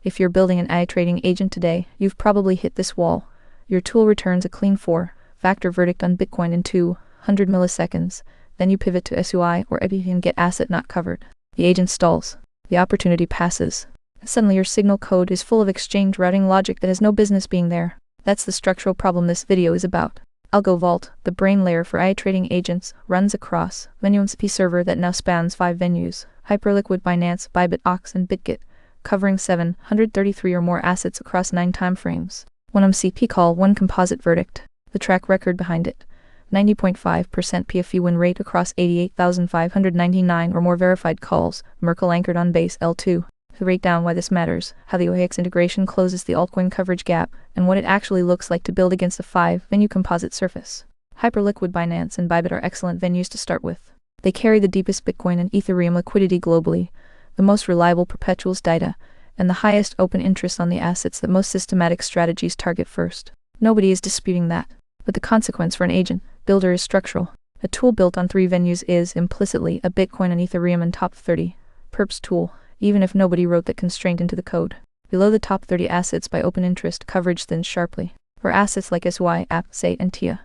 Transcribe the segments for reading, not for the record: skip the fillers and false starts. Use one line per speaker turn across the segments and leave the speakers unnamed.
If you're building an AI trading agent today, you've probably hit this wall. Your tool returns a clean 4-factor verdict on Bitcoin in 200 milliseconds. Then you pivot to SUI or EBI and get asset not covered. The agent stalls. The opportunity passes. Suddenly your signal code is full of exchange routing logic that has no business being there. That's the structural problem this video is about. AlgoVault, the brain layer for AI trading agents, runs across MongoDB server that now spans 5 venues: Hyperliquid, Binance, Bybit, OKX, and Bitget, covering 733 or more assets across 9 timeframes. 1 MCP call, 1 composite verdict. The track record behind it: 90.5% PFE win rate across 88,599 or more verified calls, Merkle-anchored on base L2. To break down why this matters, how the OKX integration closes the altcoin coverage gap, and what it actually looks like to build against a 5-venue composite surface. Hyperliquid, Binance, and Bybit are excellent venues to start with. They carry the deepest Bitcoin and Ethereum liquidity globally, the most reliable perpetuals data, and the highest open interest on the assets that most systematic strategies target first. Nobody is disputing that. But the consequence for an agent builder is structural. A tool built on 3 venues is, implicitly, a Bitcoin and Ethereum and top 30 perps tool, even if nobody wrote that constraint into the code. Below the top 30 assets by open interest, coverage thins sharply. For assets like SUI, App, SATE, and TIA,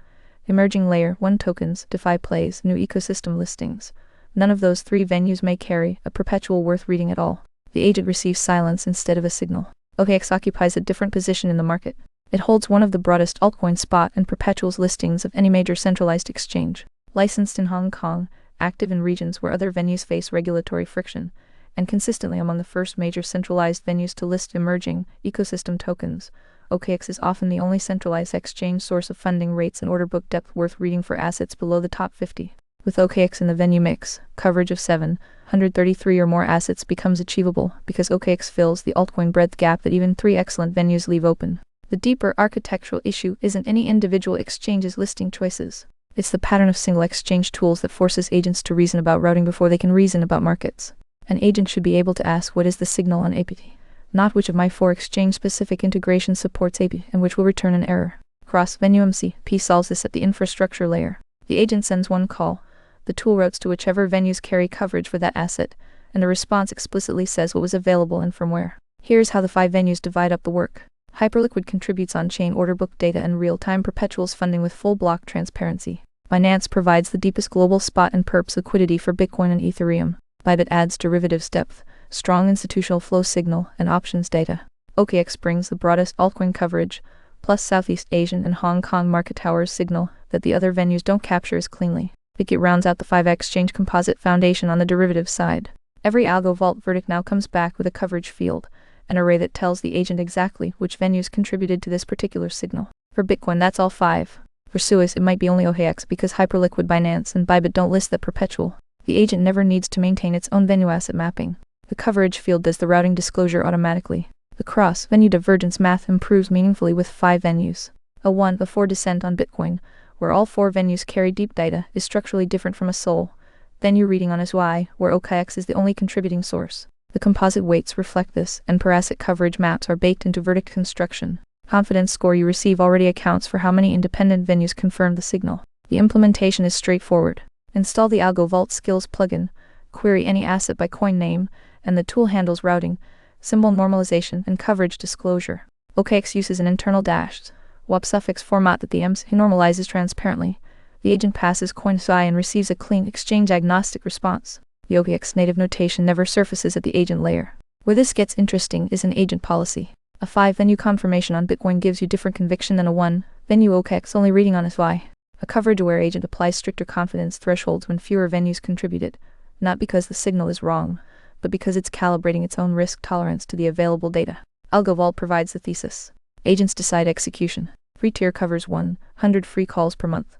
emerging layer 1 tokens, DeFi plays, new ecosystem listings, none of those 3 venues may carry a perpetual worth reading at all. The agent receives silence instead of a signal. OKX occupies a different position in the market. It holds one of the broadest altcoin spot and perpetuals listings of any major centralized exchange. Licensed in Hong Kong, active in regions where other venues face regulatory friction, and consistently among the first major centralized venues to list emerging ecosystem tokens, OKX is often the only centralized exchange source of funding rates and order book depth worth reading for assets below the top 50. With OKX in the venue mix, coverage of 733 or more assets becomes achievable because OKX fills the altcoin breadth gap that even 3 excellent venues leave open. The deeper architectural issue isn't any individual exchange's listing choices. It's the pattern of single exchange tools that forces agents to reason about routing before they can reason about markets. An agent should be able to ask what is the signal on API, not which of my 4 exchange-specific integrations supports API and which will return an error. Cross-venue MCP solves this at the infrastructure layer. The agent sends 1 call, the tool routes to whichever venues carry coverage for that asset, and the response explicitly says what was available and from where. Here's how the 5 venues divide up the work. Hyperliquid contributes on-chain order book data and real-time perpetuals funding with full block transparency. Binance provides the deepest global spot and perps liquidity for Bitcoin and Ethereum. Bybit adds derivatives depth, strong institutional flow signal, and options data. OKX brings the broadest altcoin coverage, plus Southeast Asian and Hong Kong market towers signal that the other venues don't capture as cleanly. Bitget rounds out the 5 exchange composite foundation on the derivative side. Every AlgoVault verdict now comes back with a coverage field, an array that tells the agent exactly which venues contributed to this particular signal. For Bitcoin, that's all 5. For SUIs, it might be only OKX because Hyperliquid, Binance, and Bybit don't list that perpetual. The agent never needs to maintain its own venue asset mapping. The coverage field does the routing disclosure automatically. The cross-venue divergence math improves meaningfully with 5 venues. A 1-4 descent on Bitcoin, where all 4 venues carry deep data, is structurally different from a sole venue reading on SUI, where OKX is the only contributing source. The composite weights reflect this, and per asset coverage maps are baked into verdict construction. Confidence score you receive already accounts for how many independent venues confirm the signal. The implementation is straightforward. Install the AlgoVault skills plugin, query any asset by coin name, and the tool handles routing, symbol normalization, and coverage disclosure. OKX uses an internal dashed WAP suffix format that the MC normalizes transparently. The agent passes coin SI and receives a clean exchange-agnostic response. The OKX native notation never surfaces at the agent layer. Where this gets interesting is in agent policy. A 5-venue confirmation on Bitcoin gives you different conviction than a 1-venue OKX only reading on SUI. A coverage-aware agent applies stricter confidence thresholds when fewer venues contribute it, not because the signal is wrong, but because it's calibrating its own risk tolerance to the available data. AlgoVault provides the thesis. Agents decide execution. Free tier covers 100 free calls per month.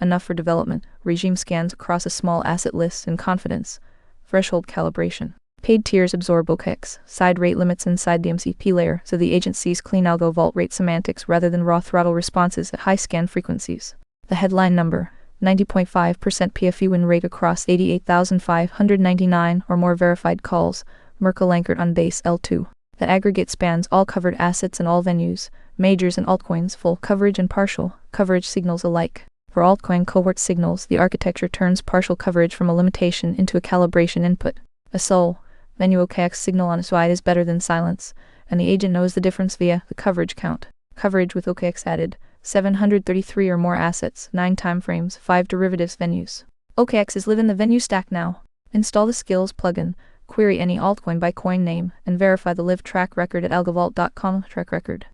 Enough for development, regime scans across a small asset list, and confidence. Threshold calibration. Paid tiers absorb OKX side rate limits inside the MCP layer, so the agent sees clean AlgoVault rate semantics rather than raw throttle responses at high scan frequencies. The headline number: 90.5% PFE win rate across 88,599 or more verified calls, Merkle-anchored on base L2. That aggregate spans all covered assets and all venues, majors and altcoins, full coverage and partial coverage signals alike. For altcoin cohort signals, the architecture turns partial coverage from a limitation into a calibration input. A sole venue OKX signal on its side is better than silence, and the agent knows the difference via the coverage count. Coverage with OKX added, 733 or more assets, 9 timeframes, 5 derivatives venues. OKX is live in the venue stack now. Install the skills plugin, query any altcoin by coin name, and verify the live track record at algovault.com track record.